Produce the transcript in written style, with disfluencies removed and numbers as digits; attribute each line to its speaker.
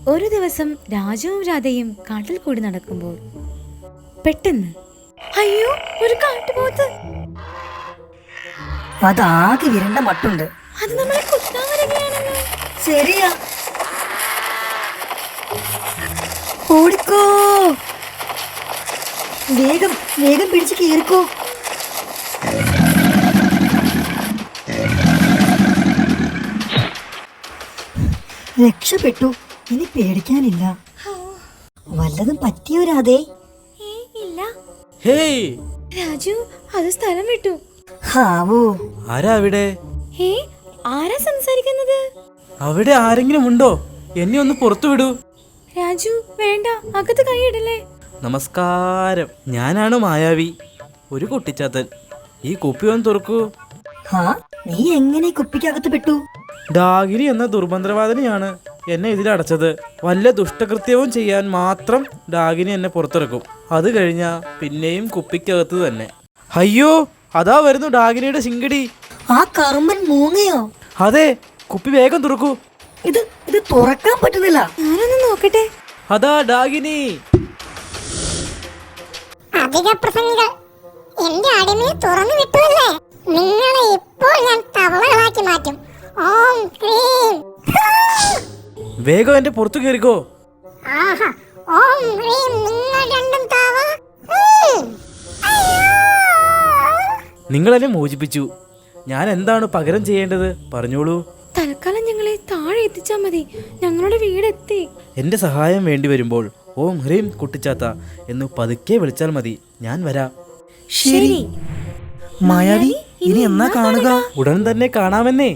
Speaker 1: ഒരു ദിവസം രാജുവും രാധയും കാട്ടിൽ കൂടി നടക്കുമ്പോൾ പെട്ടെന്ന് അയ്യോ, ഒരു കാട്ടുപോത്ത്!
Speaker 2: അതാകെ വിരണ്ട മട്ടുണ്ട്.
Speaker 1: അത് നമ്മളെ കുത്താൻ വരികയാണല്ലോ.
Speaker 2: ശരിയാ, ഓടിക്കോ, വേഗം വേഗം പിടിച്ച് കേറിക്കോ. രക്ഷപ്പെട്ടു, ഇനി പേടിക്കാനില്ല. വല്ലതും പറ്റിയോ രാധേ?
Speaker 1: ഇല്ല
Speaker 3: ഹേയ്
Speaker 1: രാജു, അത് സ്ഥലം വിട്ടു.
Speaker 2: ഹാവൂ,
Speaker 3: ആരാ അവിടെ?
Speaker 1: ആരാ സംസാരിക്കുന്നത്?
Speaker 3: അവിടെ ആരെങ്കിലും ഉണ്ടോ? എന്നെ ഒന്ന് പുറത്തു വിടൂ.
Speaker 1: രാജു വേണ്ട, അകത്ത് കൈയിടല്ലേ.
Speaker 3: നമസ്കാരം, ഞാനാണ് മായാവി, ഒരു കുട്ടിച്ചാത്തൻ. ഈ കുപ്പി ഒന്ന് തുറക്കൂ.
Speaker 2: ഹാ, നീ എങ്ങനെ കുപ്പിക്കകത്ത് പെട്ടു?
Speaker 3: ഡാഗിനി എന്ന ദുർമന്ത്രവാദിനിയാണ് എന്നെ ഇതിലടച്ചത്. വല്ല ദുഷ്ടകൃത്യവും ചെയ്യാൻ മാത്രം ഡാഗിനി എന്നെ പുറത്തിറക്കും. അത് കഴിഞ്ഞാ പിന്നെയും കുപ്പിക്കകത്ത് തന്നെ. അയ്യോ, അതാ വരുന്നു ഡാഗിനിയുടെ ശിങ്കടി.
Speaker 2: ആ കറുമ്പൻ മൂങ്ങയോ?
Speaker 3: അതെ, കുപ്പി വേഗം തുറക്കൂ.
Speaker 2: ഇത് തുറക്കാൻ പറ്റുന്നില്ല.
Speaker 1: ഞാനൊന്ന് നോക്കട്ടെ.
Speaker 3: അതാ ഡാഗിനി.
Speaker 4: അധിക പ്രസംഗികൾ, എന്റെ അടിമയെ തുറന്നു വിട്ടുവല്ലേ? നിങ്ങളെ ഇപ്പോൾ ഞാൻ തവളകളാക്കി മാറ്റും. ഓം ഹ്രീം.
Speaker 3: വേഗം എന്റെ പുറത്തു കയറിക്കോ.
Speaker 4: ആഹാ, ഓം ഹ്രീം, നിങ്ങൾ രണ്ടും താവ.
Speaker 3: നിങ്ങൾ എന്നെ മോചിപ്പിച്ചു. ഞാൻ എന്താണ് പകരം ചെയ്യേണ്ടത്? പറഞ്ഞോളൂ.
Speaker 1: തൽക്കാലം ഞങ്ങളെ താഴെ എത്തിച്ചാ മതി. ഞങ്ങളുടെ വീടെത്തി.
Speaker 3: എന്റെ സഹായം വേണ്ടി വരുമ്പോൾ ഓം ഹ്രീം കുട്ടിച്ചാത്ത എന്ന് പതുക്കെ വിളിച്ചാൽ മതി, ഞാൻ വരാം.
Speaker 1: ശരി
Speaker 2: മായാവി, ഇനി എന്നാ കാണുക?
Speaker 3: ഉടൻ തന്നെ കാണാമെന്നേ.